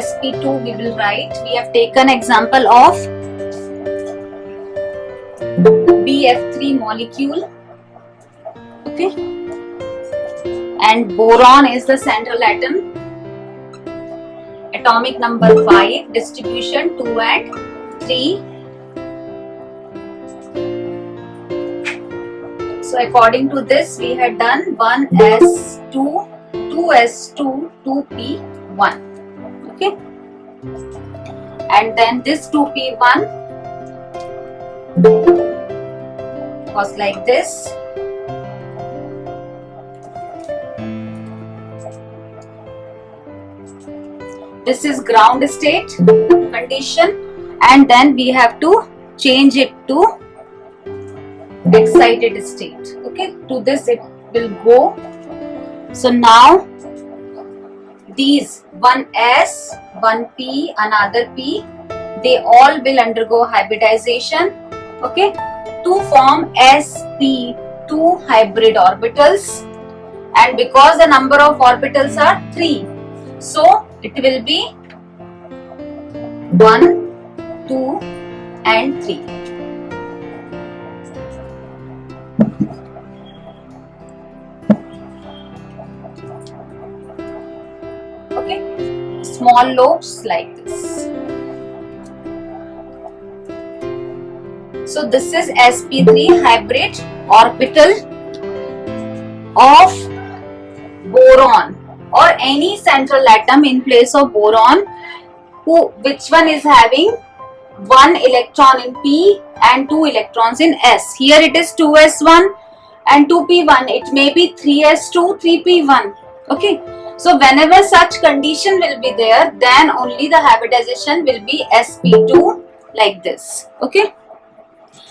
sp2 we will write. We have taken example of BF3 molecule, okay, and boron is the central atom, atomic number 5, distribution 2 and 3. So according to this we had done 1s2, 2s2, 2p1, okay, and then this 2p1 was like this. This is ground state condition, and then we have to change it to excited state, okay. To this it will go. So now these 1s, 1p, another p, they all will undergo hybridization, okay, to form sp2 hybrid orbitals, and because the number of orbitals are 3, so it will be 1, 2 and 3. Okay, small lobes like this. So this is sp3 hybrid orbital of boron or any central atom in place of boron, which one is having 1 electron in p and 2 electrons in s. Here it is 2s1 and 2p1. It may be 3s2, 3p1. Okay. So whenever such condition will be there, then only the hybridization will be sp2 like this. Okay.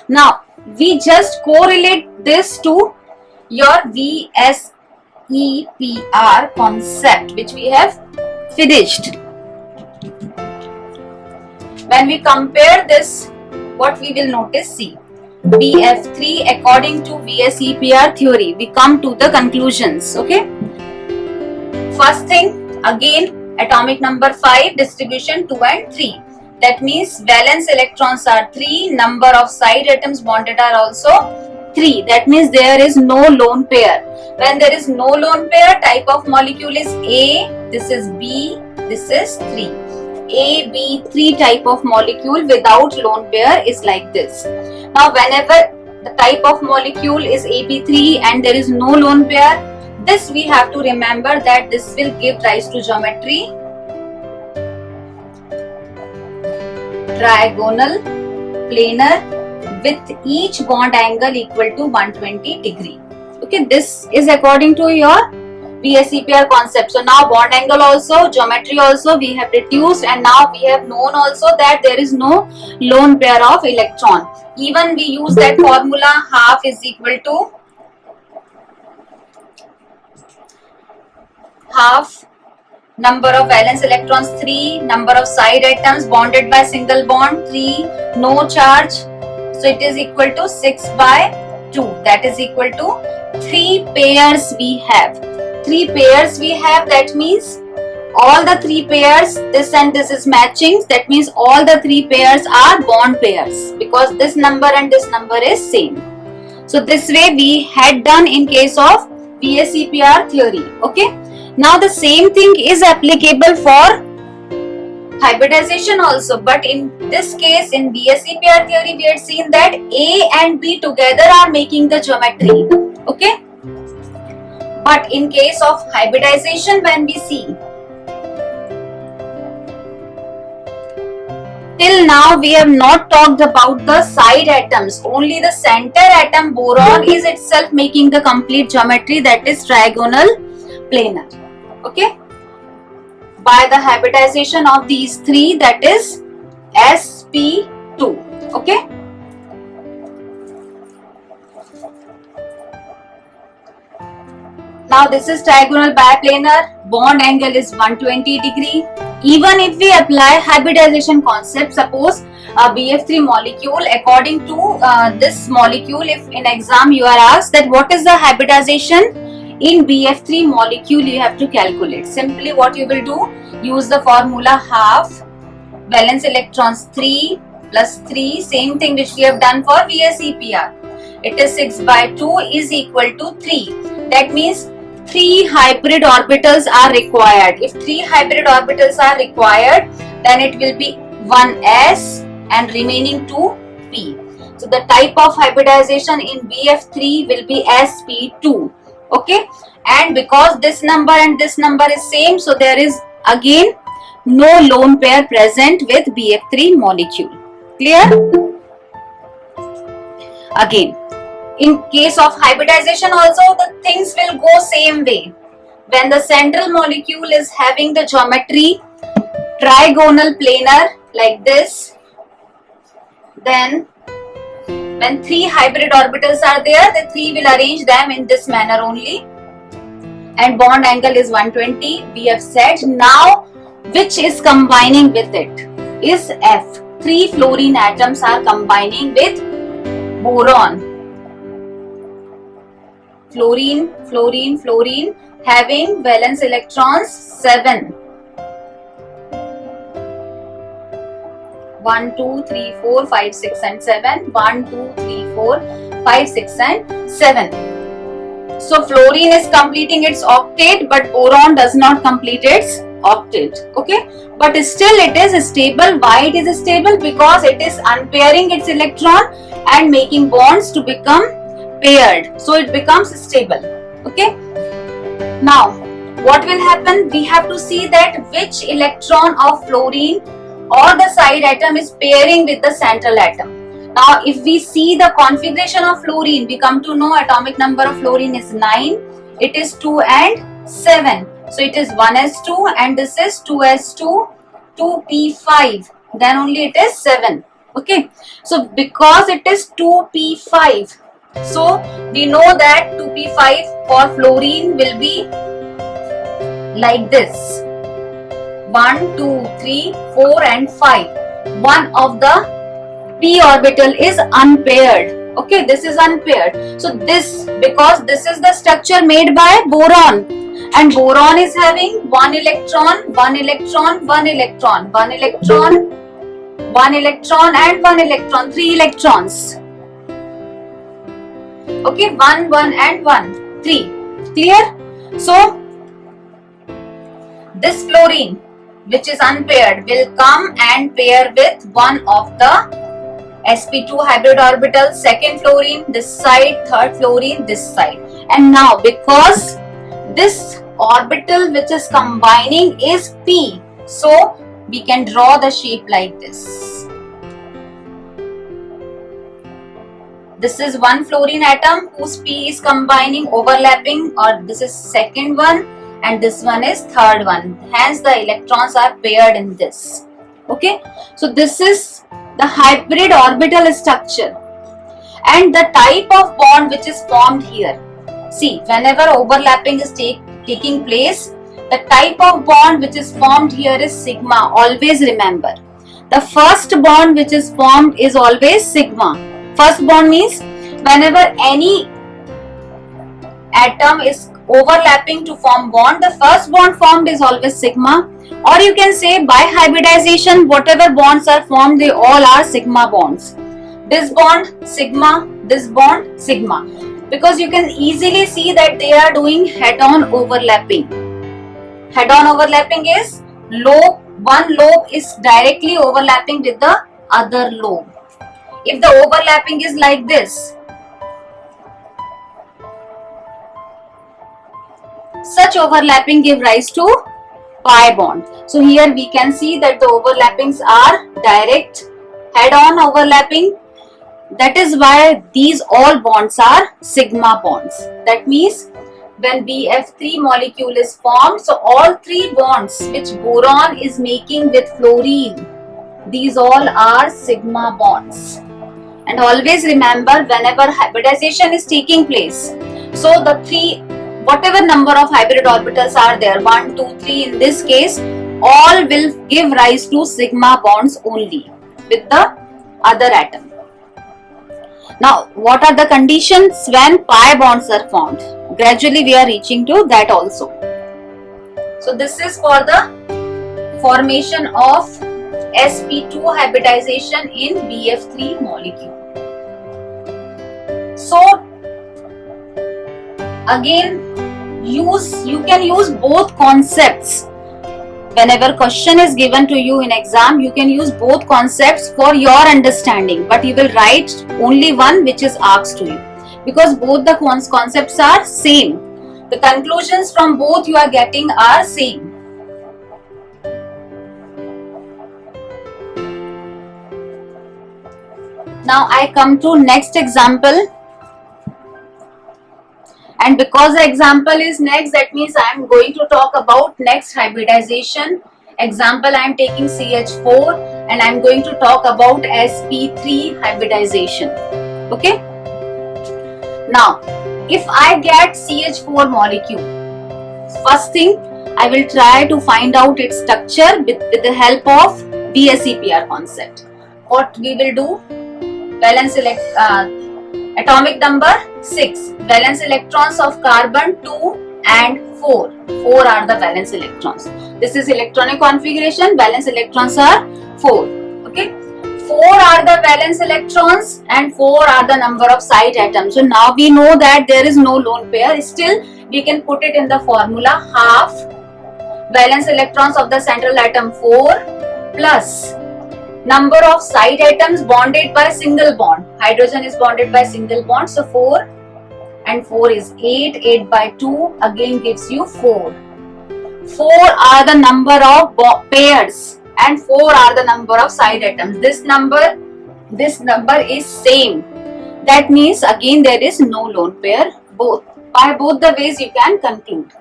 Now we just correlate this to your VSEPR concept, which we have finished. When we compare this, what we will notice, see, BF3 according to VSEPR theory, we come to the conclusions, okay. First thing, again, atomic number 5, distribution 2 and 3. That means valence electrons are 3, number of side atoms bonded are also 3. That means there is no lone pair. When there is no lone pair, type of molecule is A, this is B, this is 3. A, B, 3 type of molecule without lone pair is like this. Now whenever the type of molecule is AB3 and there is no lone pair, this we have to remember that this will give rise to geometry trigonal planar with each bond angle equal to 120 degree. Okay, this is according to your VSEPR concept. So now bond angle also, geometry also we have reduced, and now we have known also that there is no lone pair of electron. Even we use that formula, half is equal to half number of valence electrons 3, number of side atoms bonded by single bond 3, no charge, so it is equal to 6 by 2. That is equal to 3 pairs we have. 3 pairs we have, that means all the 3 pairs, this and this is matching. That means all the 3 pairs are bond pairs because this number and this number is same. So this way we had done in case of VSEPR theory. Okay. Now the same thing is applicable for hybridization also, but in this case in VSEPR theory we had seen that A and B together are making the geometry, okay. But in case of hybridization, when we see, till now we have not talked about the side atoms, only the center atom boron is itself making the complete geometry, that is trigonal planar. Okay, by the hybridization of these 3, that is sp2. Okay, now this is trigonal biplanar, bond angle is 120 degree. Even if we apply hybridization concept, suppose a BF3 molecule, according to this molecule, if in exam you are asked that what is the hybridization in BF3 molecule, you have to calculate. Simply what you will do, use the formula half valence electrons 3 plus 3, same thing which we have done for VSEPR. It is 6 by 2 is equal to 3. That means 3 hybrid orbitals are required. If 3 hybrid orbitals are required, then it will be 1s and remaining 2 p. So the type of hybridization in BF3 will be sp2. Okay, and because this number and this number is same, so there is again no lone pair present with BF3 molecule. Clear? Again, in case of hybridization also, the things will go same way. When the central molecule is having the geometry trigonal planar like this, then when 3 hybrid orbitals are there, the 3 will arrange them in this manner only, and bond angle is 120. We have said. Now which is combining with it is F. 3 fluorine atoms are combining with boron. Fluorine, fluorine, fluorine, having valence electrons 7. 1, 2, 3, 4, 5, 6 and 7. 1, 2, 3, 4, 5, 6 and 7. So fluorine is completing its octet, but boron does not complete its octet. Okay, but still it is stable. Why it is stable? Because it is unpairing its electron and making bonds to become paired. So it becomes stable. Okay. Now what will happen? We have to see that which electron of fluorine or the side atom is pairing with the central atom. Now if we see the configuration of fluorine, we come to know atomic number of fluorine is 9. It is 2 and 7. So it is 1s2 and this is 2s2, 2p5. Then only it is 7. Okay. So because it is 2p5, so we know that 2p5 for fluorine will be like this. 1, 2, 3, 4 and 5. One of the p orbital is unpaired. Okay, this is unpaired. So this, because this is the structure made by boron, and boron is having 1 electron, 1 electron, 1 electron, 1 electron, 1 electron and 1 electron, 3 electrons. Okay, 1, 1 and 1, 3. Clear? So this fluorine which is unpaired will come and pair with one of the sp2 hybrid orbitals, second fluorine this side, third fluorine this side. And now because this orbital which is combining is p, so we can draw the shape like this. This is one fluorine atom whose p is combining, overlapping, or this is second one and this one is third one. Hence the electrons are paired in this. Okay, so this is the hybrid orbital structure and the type of bond which is formed here. See, whenever overlapping is taking place, the type of bond which is formed here is sigma. Always remember, the first bond which is formed is always sigma. First bond means whenever any atom is overlapping to form bond, the first bond formed is always sigma. Or you can say by hybridization, whatever bonds are formed, they all are sigma bonds. This bond sigma, this bond sigma, because you can easily see that they are doing head-on overlapping. Head-on overlapping is lobe, one lobe is directly overlapping with the other lobe. If the overlapping is like this, such overlapping give rise to pi bond. So here we can see that the overlappings are direct head-on overlapping. That is why these all bonds are sigma bonds. That means when BF3 molecule is formed, so all three bonds which boron is making with fluorine, these all are sigma bonds. And always remember, whenever hybridization is taking place, so the three, whatever number of hybrid orbitals are there, 1, 2, 3 in this case, all will give rise to sigma bonds only with the other atom. Now, what are the conditions when pi bonds are formed? Gradually we are reaching to that also. So this is for the formation of sp2 hybridization in BF3 molecule. So again, you can use both concepts. Whenever question is given to you in exam, you can use both concepts for your understanding, but you will write only one which is asked to you, because both the concepts are same. The conclusions from both you are getting are same. Now I come to next example. And because the example is next, that means I am going to talk about next hybridization. Example, I am taking CH4 and I am going to talk about sp3 hybridization. Okay. Now, if I get CH4 molecule, first thing I will try to find out its structure with the help of VSEPR concept. What we will do? Valence atomic number 6. Valence electrons of carbon 2 and 4. 4 are the valence electrons. This is electronic configuration. Valence electrons are 4. Okay. 4 are the valence electrons and 4 are the number of side atoms. So now we know that there is no lone pair. Still, we can put it in the formula: half valence electrons of the central atom 4 plus number of side atoms bonded by single bond. Hydrogen is bonded by single bond, so 4 and 4 is 8. 8 by 2 again gives you 4. 4 are the number of pairs and 4 are the number of side atoms. This number is same. That means again there is no lone pair. By both the ways you can conclude.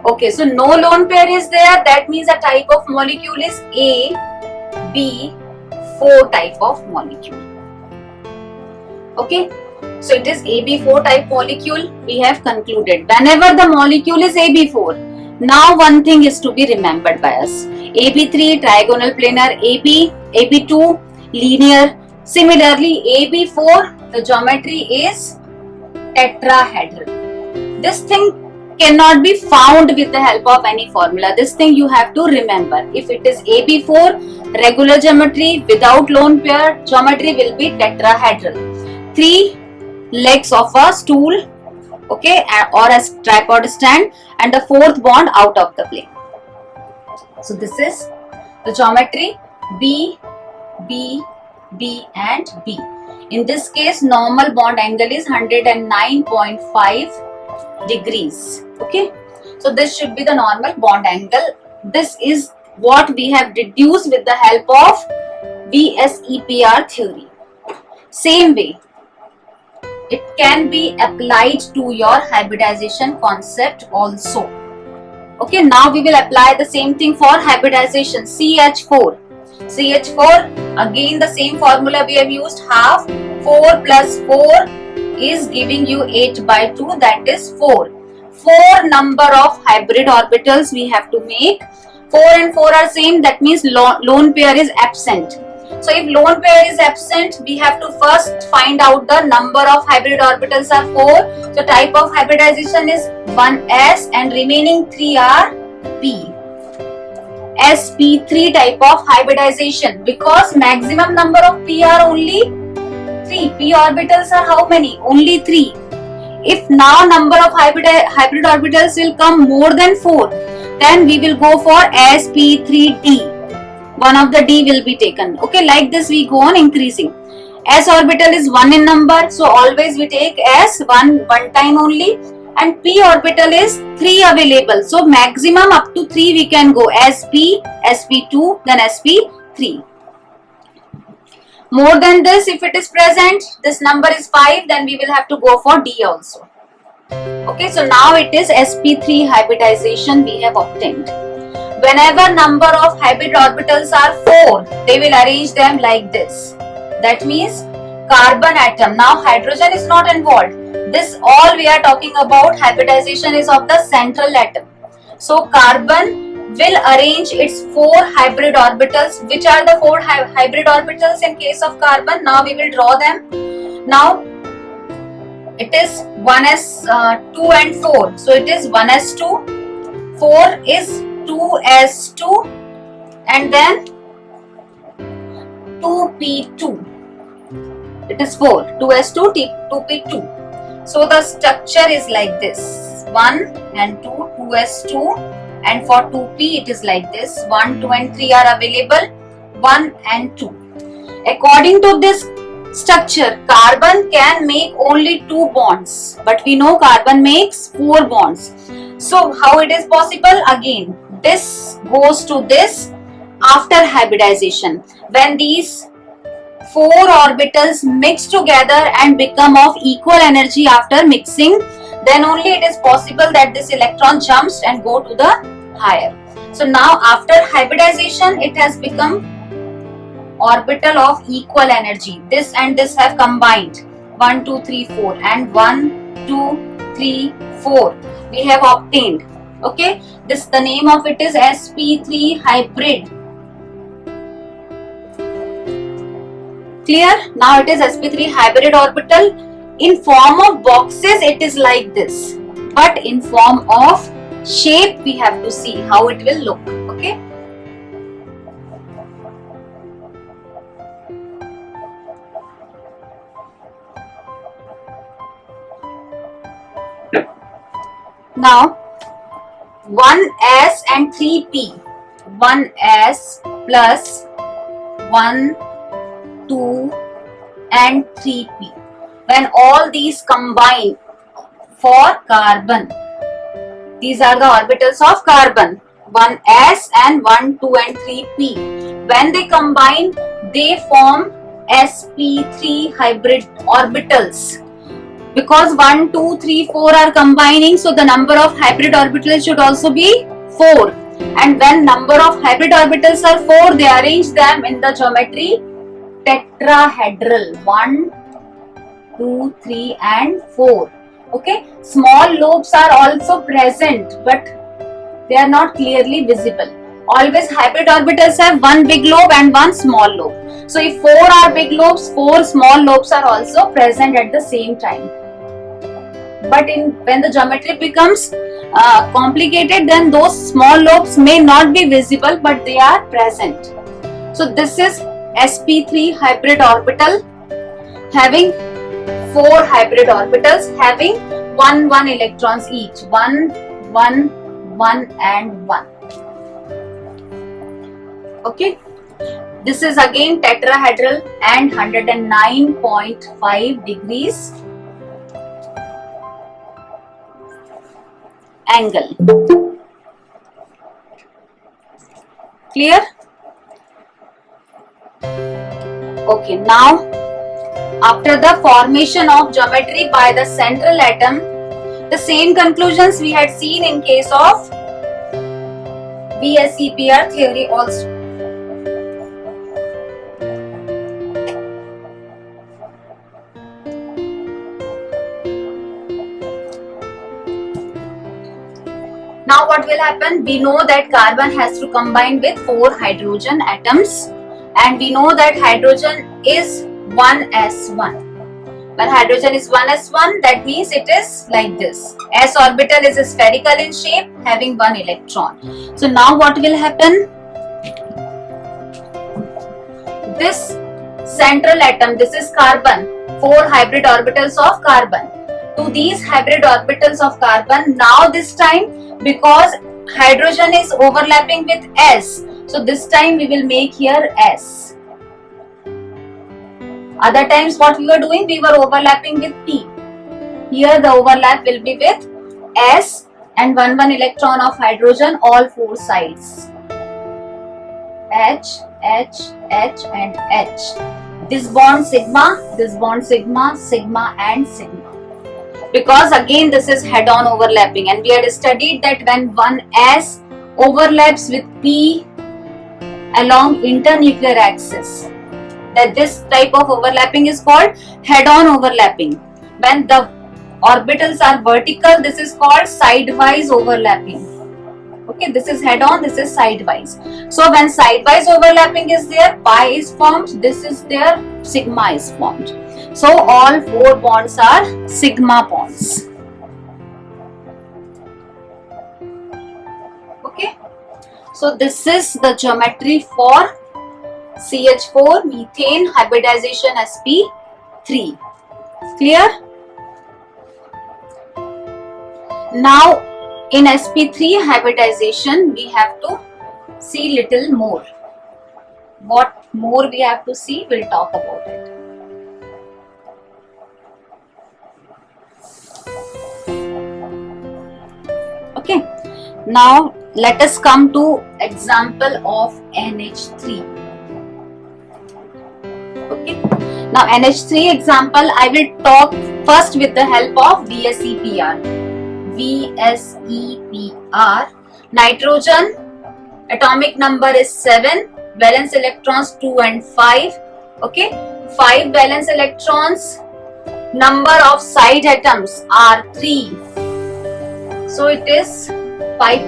Okay, so no lone pair is there. That means a type of molecule is A, B, 4 type of molecule. Okay, so it is AB4 type molecule. We have concluded. Whenever the molecule is AB4, now one thing is to be remembered by us: AB3 trigonal planar, AB2 linear. Similarly, AB4 the geometry is tetrahedral. This thing cannot be found with the help of any formula. This thing you have to remember. If it is AB4, regular geometry without lone pair, geometry will be tetrahedral. 3 legs of a stool, okay, or a tripod stand, and the 4th bond out of the plane. So this is the geometry: B, B, B and B. In this case, normal bond angle is 109.5 degrees. Okay, so this should be the normal bond angle. This is what we have deduced with the help of VSEPR theory. Same way, it can be applied to your hybridization concept also. Okay, now we will apply the same thing for hybridization. CH4. CH4, again the same formula we have used: half 4 plus 4 is giving you 8 by 2, that is 4. 4 number of hybrid orbitals we have to make. 4 and 4 are same, that means lone pair is absent. So if lone pair is absent, we have to first find out the number of hybrid orbitals are 4. So type of hybridization is 1s and remaining 3 are p. sp3 type of hybridization, because maximum number of p are only 3. P orbitals are how many? Only 3. If now number of hybrid orbitals will come more than 4, then we will go for sp3d. One of the d will be taken. Okay, like this we go on increasing. S orbital is 1 in number, so always we take s one time only, and p orbital is 3 available. So maximum up to 3 we can go: sp, sp2, then sp3. More than this, if it is present, this number is 5, then we will have to go for D also. Okay, so now it is sp3 hybridization we have obtained. Whenever number of hybrid orbitals are 4, they will arrange them like this. That means carbon atom. Now hydrogen is not involved. This all we are talking about hybridization is of the central atom. So carbon will arrange its 4 hybrid orbitals. Which are the 4 hybrid orbitals in case of carbon? Now we will draw them. Now it is 1s2 and 4. So it is 1s2, 4 is 2s2, and then 2p2. It is 4. 2s2, 2p2. So the structure is like this: 1 and 2, 2s2, and for 2p it is like this: 1, 2 and 3 are available, 1 and 2. According to this structure, carbon can make only 2 bonds, but we know carbon makes 4 bonds. So how it is possible? Again, this goes to this after hybridization. When these 4 orbitals mix together and become of equal energy after mixing, then only it is possible that this electron jumps and go to the higher. So now after hybridization, it has become orbital of equal energy. This and this have combined, 1, 2, 3, 4, and 1, 2, 3, 4 we have obtained. Okay, this, the name of it is sp3 hybrid. Clear? Now it is sp3 hybrid orbital. In form of boxes it is like this, but in form of shape we have to see how it will look. Okay. Now 1s and 3p, 1s plus 1, 2 and 3p, when all these combine for carbon, these are the orbitals of carbon, 1s and 1, 2 and 3p. When they combine, they form sp3 hybrid orbitals. Because 1, 2, 3, 4 are combining, so the number of hybrid orbitals should also be 4. And when number of hybrid orbitals are 4, they arrange them in the geometry tetrahedral, 1, 2, 3 and 4. Okay, small lobes are also present, but they are not clearly visible. Always hybrid orbitals have one big lobe and one small lobe. So if 4 are big lobes, 4 small lobes are also present at the same time. But when the geometry becomes complicated, then those small lobes may not be visible, but they are present. So this is sp3 hybrid orbital having 4 hybrid orbitals having 1, 1 electrons each, 1, 1, 1 and 1. Okay, this is again tetrahedral and 109.5 degrees angle. Clear? Okay, now after the formation of geometry by the central atom, the same conclusions we had seen in case of VSEPR theory also. Now what will happen? We know that carbon has to combine with 4 hydrogen atoms, and we know that hydrogen is 1s1. When hydrogen is 1s1, that means it is like this. S orbital is spherical in shape, having 1 electron. So now what will happen? This central atom, this is carbon, 4 hybrid orbitals of carbon. To these hybrid orbitals of carbon, now this time, because hydrogen is overlapping with S, so this time we will make here S. Other times what we were doing, we were overlapping with P. Here the overlap will be with S and 1, 1 electron of hydrogen all 4 sides. H, H, H and H. This bond sigma, this bond sigma, sigma and sigma. Because again this is head-on overlapping, and we had studied that when 1s overlaps with P along internuclear axis, that this type of overlapping is called head-on overlapping. When the orbitals are vertical, this is called sidewise overlapping. Okay, this is head-on, this is sidewise. So when sidewise overlapping is there, pi is formed, this is there, sigma is formed. So all 4 bonds are sigma bonds. Okay, So this is the geometry for CH4 methane hybridization sp3. Clear? Now in sp3 hybridization we have to see little more. What more we have to see, we'll talk about it. Okay, now let us come to example of NH3. Okay, now NH3 example I will talk first with the help of VSEPR. VSEPR, nitrogen atomic number is 7, valence electrons 2 and 5. Okay, 5 valence electrons, number of side atoms are 3. So it is 5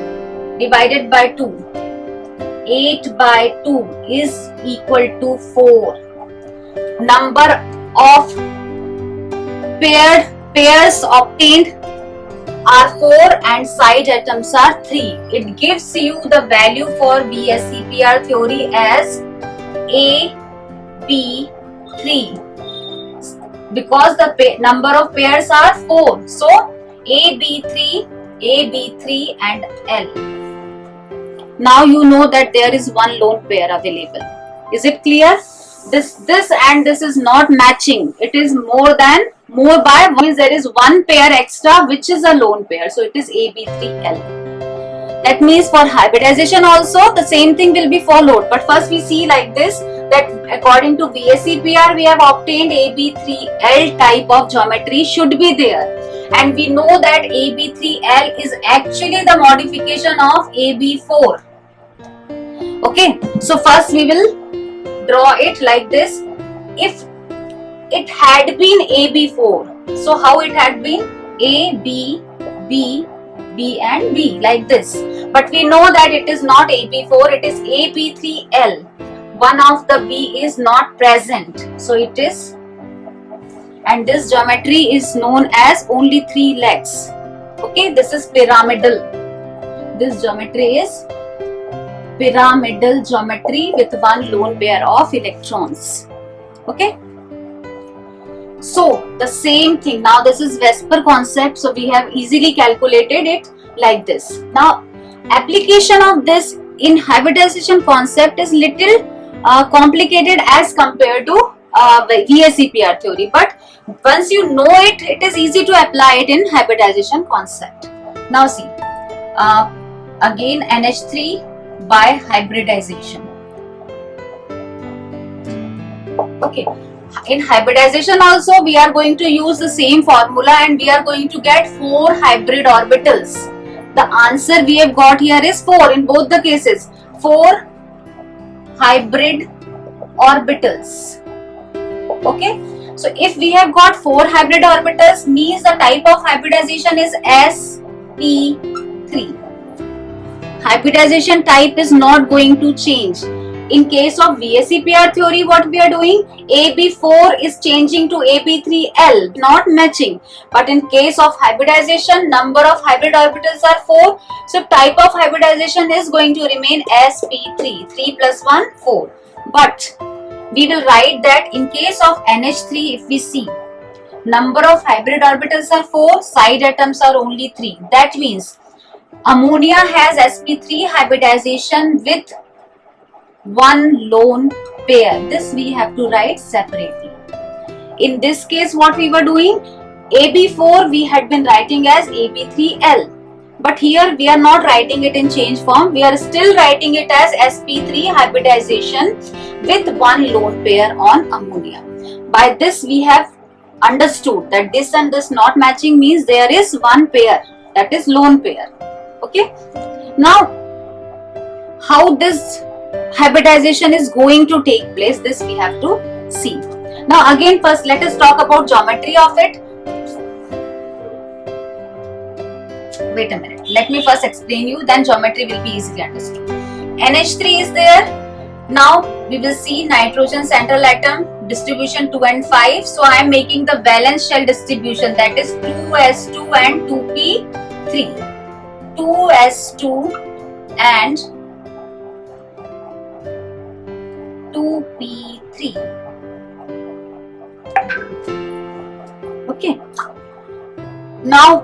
divided by 2. 8 by 2 is equal to 4. Number of pairs obtained are 4 and side atoms are 3. It gives you the value for VSEPR theory as AB3 because the number of pairs are 4. So AB3 and L. Now you know that there is one lone pair available. Is it clear? This and this is not matching. It is more by one. There is one pair extra which is a lone pair. So it is AB3L. That means for hybridization also the same thing will be followed. But first we see like this, that according to VSEPR we have obtained AB3L type of geometry should be there. And we know that AB3L is actually the modification of AB4. Okay, so first we will draw it like this. If it had been AB4, so how it had been? A, B, B, B and B like this. But we know that it is not AB4, it is AB3L. One of the B is not present. So it is, and this geometry is known as only 3 legs. Okay, this is pyramidal. This geometry is pyramidal geometry with one lone pair of electrons. Okay. So the same thing. Now this is VSEPR concept. So we have easily calculated it like this. Now application of this in hybridization concept is little complicated as compared to VSEPR theory. But once you know it, it is easy to apply it in hybridization concept. Now see, again NH3 by hybridization. Okay, in hybridization also we are going to use the same formula and we are going to get 4 hybrid orbitals. The answer we have got here is 4 in both the cases. 4 hybrid orbitals. Okay, so if we have got 4 hybrid orbitals, means the type of hybridization is sp3. Hybridization type is not going to change. In case of VSEPR theory, what we are doing, AB4 is changing to AB3L, not matching. But in case of hybridization, number of hybrid orbitals are 4. So type of hybridization is going to remain sp3, 3 plus 1, 4. But we will write that in case of NH3, if we see, number of hybrid orbitals are 4, side atoms are only 3. That means ammonia has sp3 hybridization with one lone pair. This we have to write separately. In this case, what we were doing, AB4 we had been writing as AB3L. But here we are not writing it in change form. We are still writing it as sp3 hybridization with one lone pair on ammonia. By this we have understood that this and this not matching means there is one pair, that is lone pair. Okay. Now, how this hybridization is going to take place, this we have to see. Now again, first let us talk about geometry of it. Wait a minute, let me first explain you, then geometry will be easily understood. NH3 is there. Now we will see nitrogen central atom distribution 2 and 5. So I am making the valence shell distribution, that is 2s2 and 2p3. 2s2 and 3. Okay. Now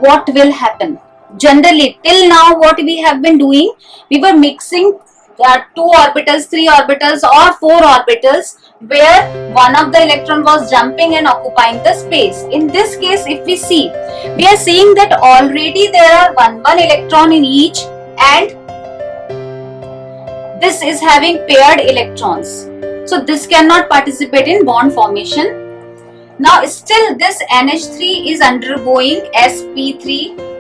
what will happen? Generally till now what we have been doing, we were mixing 2 orbitals, 3 orbitals or 4 orbitals where one of the electron was jumping and occupying the space. In this case if we see, we are seeing that already there are one electron in each and this is having paired electrons. So this cannot participate in bond formation. Now still this NH3 is undergoing sp3.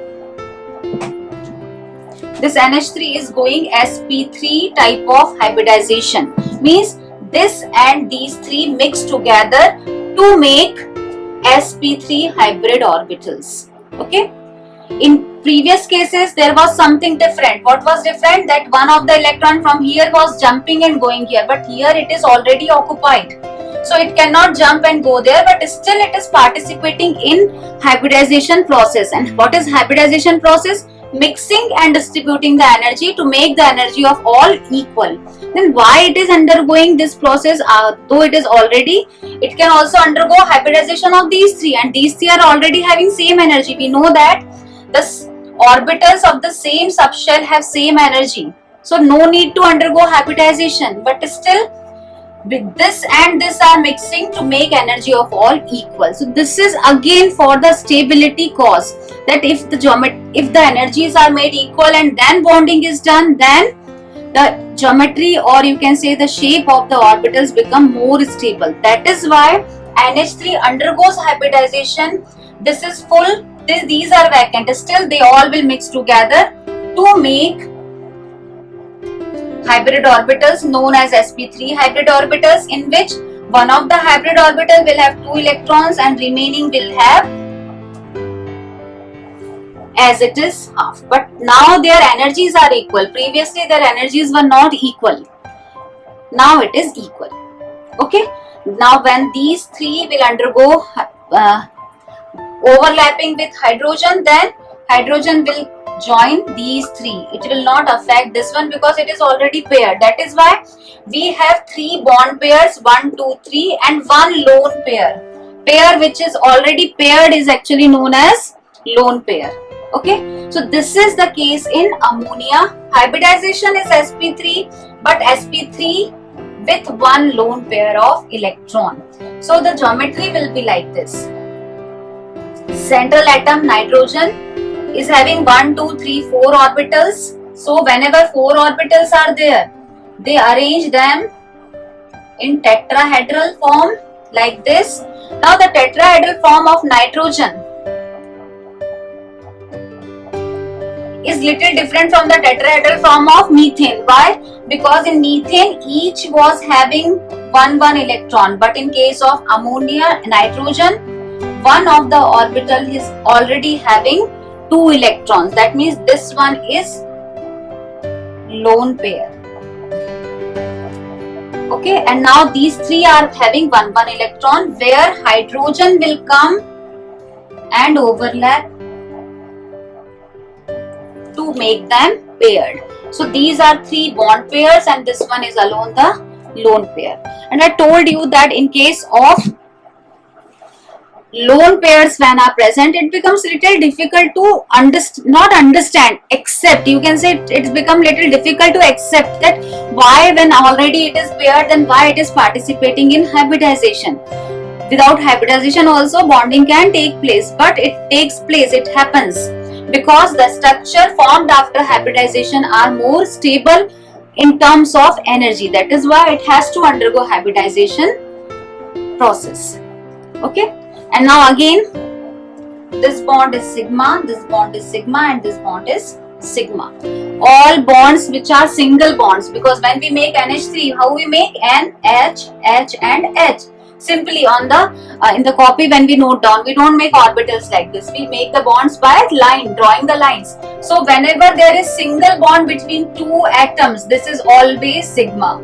This NH3 is going sp3 type of hybridization. Means this and these 3 mix together to make sp3 hybrid orbitals. Okay. In previous cases there was something different. What was different? That one of the electron from here was jumping and going here, but here it is already occupied. So it cannot jump and go there, but still it is participating in hybridization process. And what is hybridization process? Mixing and distributing the energy to make the energy of all equal. Then why it is undergoing this process? Though it is already, it can also undergo hybridization of these 3, and these 3 are already having same energy. We know that the orbitals of the same subshell have same energy, so no need to undergo hybridization, but still with this and this are mixing to make energy of all equal. So this is again for the stability cause, that if the energies are made equal and then bonding is done, then the geometry or you can say the shape of the orbitals become more stable. That is why NH3 undergoes hybridization. This is full, these are vacant, still they all will mix together to make hybrid orbitals known as sp3 hybrid orbitals, in which one of the hybrid orbital will have 2 electrons and remaining will have as it is half. But now their energies are equal. Previously their energies were not equal. Now it is equal. Okay. Now when these 3 will undergo overlapping with hydrogen, then hydrogen will join these 3. It will not affect this one because it is already paired. That is why we have 3 bond pairs, 1, 2, 3 and 1 lone pair. Pair which is already paired is actually known as lone pair. Okay. So this is the case in ammonia. Hybridization is sp3, but sp3 with 1 lone pair of electron. So the geometry will be like this. Central atom nitrogen is having 1, 2, 3, 4 orbitals. So whenever 4 orbitals are there, they arrange them in tetrahedral form like this. Now the tetrahedral form of nitrogen is little different from the tetrahedral form of methane. Why? Because in methane each was having 1 electron, but in case of ammonia, nitrogen, one of the orbital is already having 2 electrons. That means this one is lone pair. Okay, and now these 3 are having 1 electron, where hydrogen will come and overlap to make them paired. So these are 3 bond pairs and this one is alone the lone pair. And I told you that in case of lone pairs when are present, it becomes little difficult to accept. You can say it's become little difficult to accept that why when already it is paired, then why it is participating in hybridization. Without hybridization also bonding can take place, but it takes place, it happens because the structure formed after hybridization are more stable in terms of energy. That is why it has to undergo hybridization process. Okay. And now again, this bond is sigma, this bond is sigma and this bond is sigma. All bonds which are single bonds, because when we make NH3, how we make N, H, H and H. Simply on the in the copy when we note down, we don't make orbitals like this. We make the bonds by line, drawing the lines. So whenever there is single bond between 2 atoms, this is always sigma.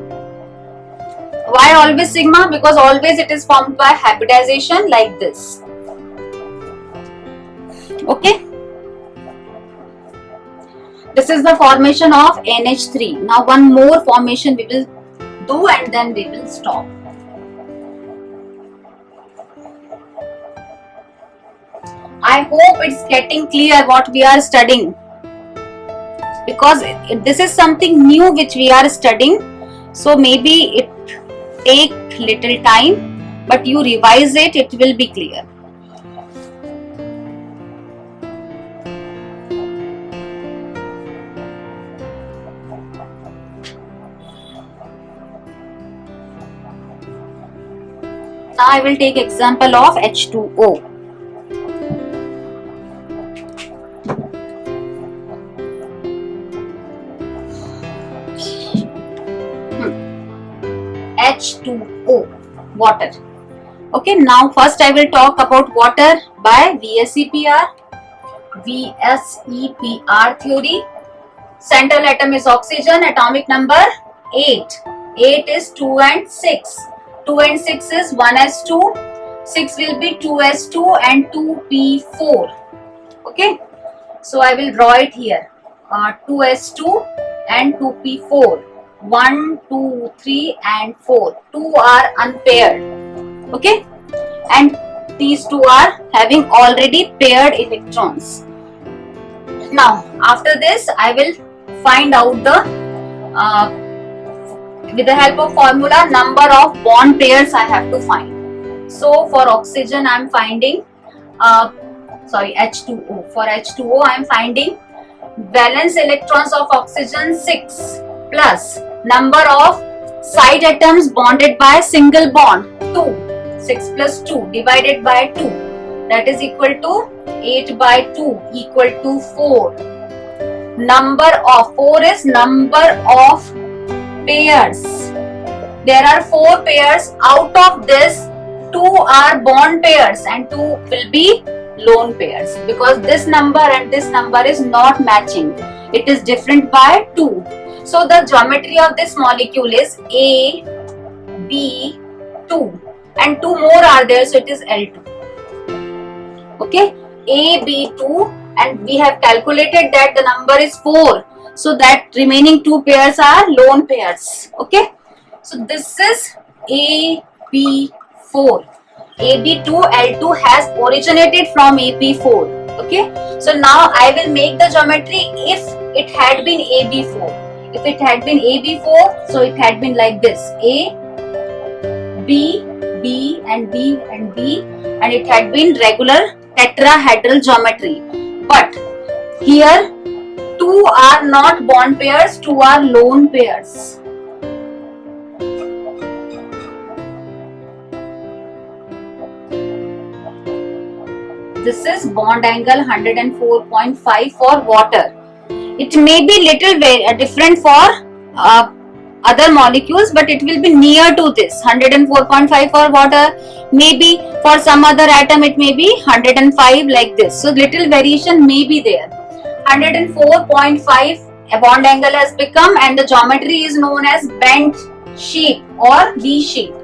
Why always sigma? Because always it is formed by hybridization like this. Okay. This is the formation of NH3. Now one more formation we will do and then we will stop. I hope it's getting clear what we are studying, because this is something new which we are studying, so maybe it take little time, but you revise it, it will be clear. Now I will take example of H2O. H2O, water. Okay, now first I will talk about water by VSEPR. VSEPR theory. Central atom is oxygen, atomic number 8. 8 is 2 and 6. 2 and 6 is 1s2. 6 will be 2s2 and 2p4. Okay, so I will draw it here. 2s2 and 2p4. 1, 2, 3 and 4. 2 are unpaired. Okay, and these two are having already paired electrons. Now after this I will find out the with the help of formula number of bond pairs I have to find. So for oxygen I am finding H2O. For H2O I am finding valence electrons of oxygen 6 plus number of side atoms bonded by single bond 2. 6 plus 2 divided by 2, that is equal to 8 by 2 equal to 4. Number of 4 is number of pairs. There are 4 pairs. Out of this 2 are bond pairs and 2 will be lone pairs, because this number and this number is not matching. It is different by 2. So the geometry of this molecule is A, B, 2 and 2 more are there, so it is L2. Okay, A, B, 2, and we have calculated that the number is 4. So that remaining 2 pairs are lone pairs. Okay, so this is AB4. AB2 L2 has originated from AP4. Okay, so now I will make the geometry if it had been AB4. If it had been AB4, so it had been like this: A, B, B and B and B, and it had been regular tetrahedral geometry. But here 2 are not bond pairs, 2 are lone pairs. This is bond angle 104.5 for water. It may be little different for other molecules, but it will be near to this 104.5 for water. Maybe for some other atom it may be 105 like this. So little variation may be there. 104.5 a bond angle has become, and the geometry is known as bent shape or V shape.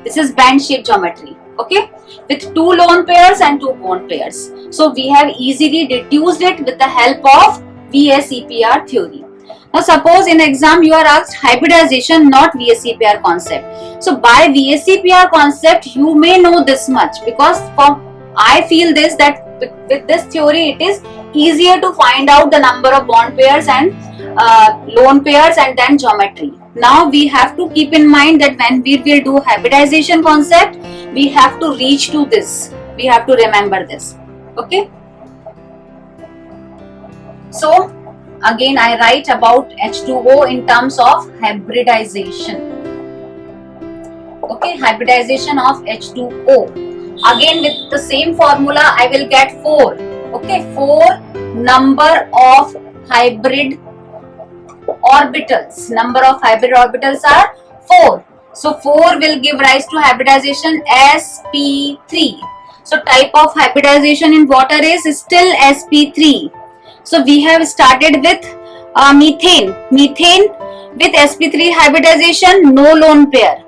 This is bent shape geometry. Okay, with 2 lone pairs and 2 bond pairs. So we have easily deduced it with the help of VSEPR theory. Now suppose in exam you are asked hybridization, not VSEPR concept. So by VSEPR concept you may know this much, because I feel this that with this theory it is easier to find out the number of bond pairs and lone pairs and then geometry. Now we have to keep in mind that when we will do hybridization concept, we have to reach to this. We have to remember this. Okay. So again I write about H2O in terms of hybridization. Okay, hybridization of H2O. Again with the same formula I will get 4. Okay, 4 number of hybrid orbitals. Number of hybrid orbitals are 4. So 4 will give rise to hybridization sp3. So type of hybridization in water is still sp3. So we have started with methane. Methane with sp3 hybridization, no lone pair.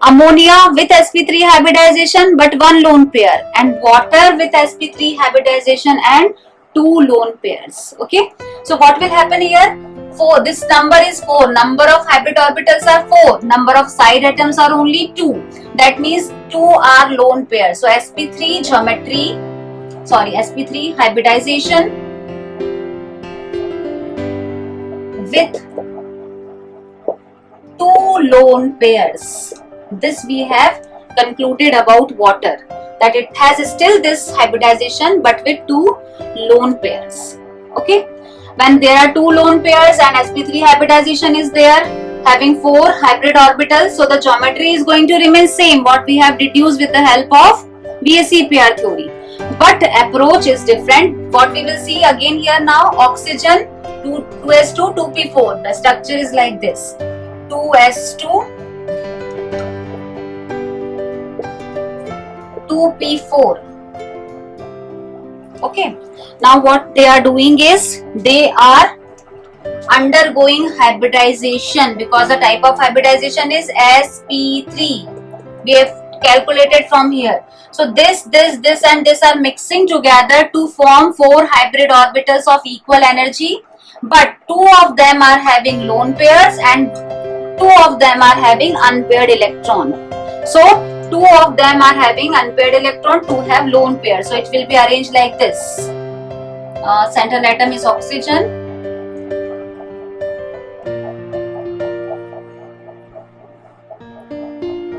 Ammonia with sp3 hybridization but 1 lone pair, and water with sp3 hybridization and 2 lone pairs. Okay, so what will happen here? 4. This number is 4. Number of hybrid orbitals are 4. Number of side atoms are only 2. That means 2 are lone pairs. So sp3 sp3 hybridization with 2 lone pairs. This we have concluded about water, that it has still this hybridization but with 2 lone pairs. Okay, when there are 2 lone pairs and sp3 hybridization is there having 4 hybrid orbitals, so the geometry is going to remain same what we have deduced with the help of BSE pair theory, but approach is different. What we will see again here now, oxygen 2s2 2p4, the structure is like this, 2s2 2p4. Okay, now what they are doing is they are undergoing hybridization, because the type of hybridization is sp3 we have calculated from here. So this and this are mixing together to form 4 hybrid orbitals of equal energy, but 2 of them are having lone pairs and 2 of them are having unpaired electron. So 2 of them are having unpaired electron, 2 have lone pair. So it will be arranged like this. Central atom is oxygen.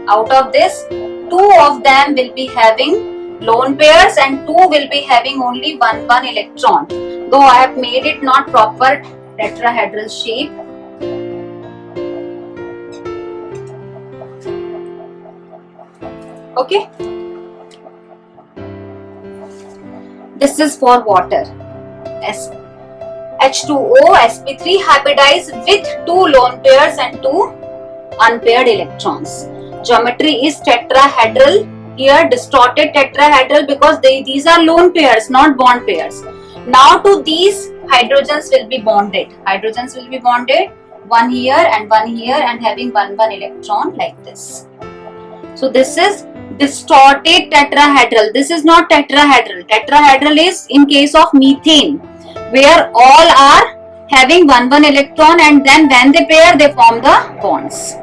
Out of this, 2 of them will be having lone pairs and 2 will be having only one electron. Though I have made it not proper tetrahedral shape. Okay, this is for water. H2O sp3 hybridized with 2 lone pairs and 2 unpaired electrons. Geometry is tetrahedral here, distorted tetrahedral, because these are lone pairs, not bond pairs. Now to these hydrogens will be bonded. Hydrogens will be bonded, one here and having one electron like this. So this is distorted tetrahedral. This is not tetrahedral. Tetrahedral is in case of methane, where all are having one electron and then when they pair they form the bonds.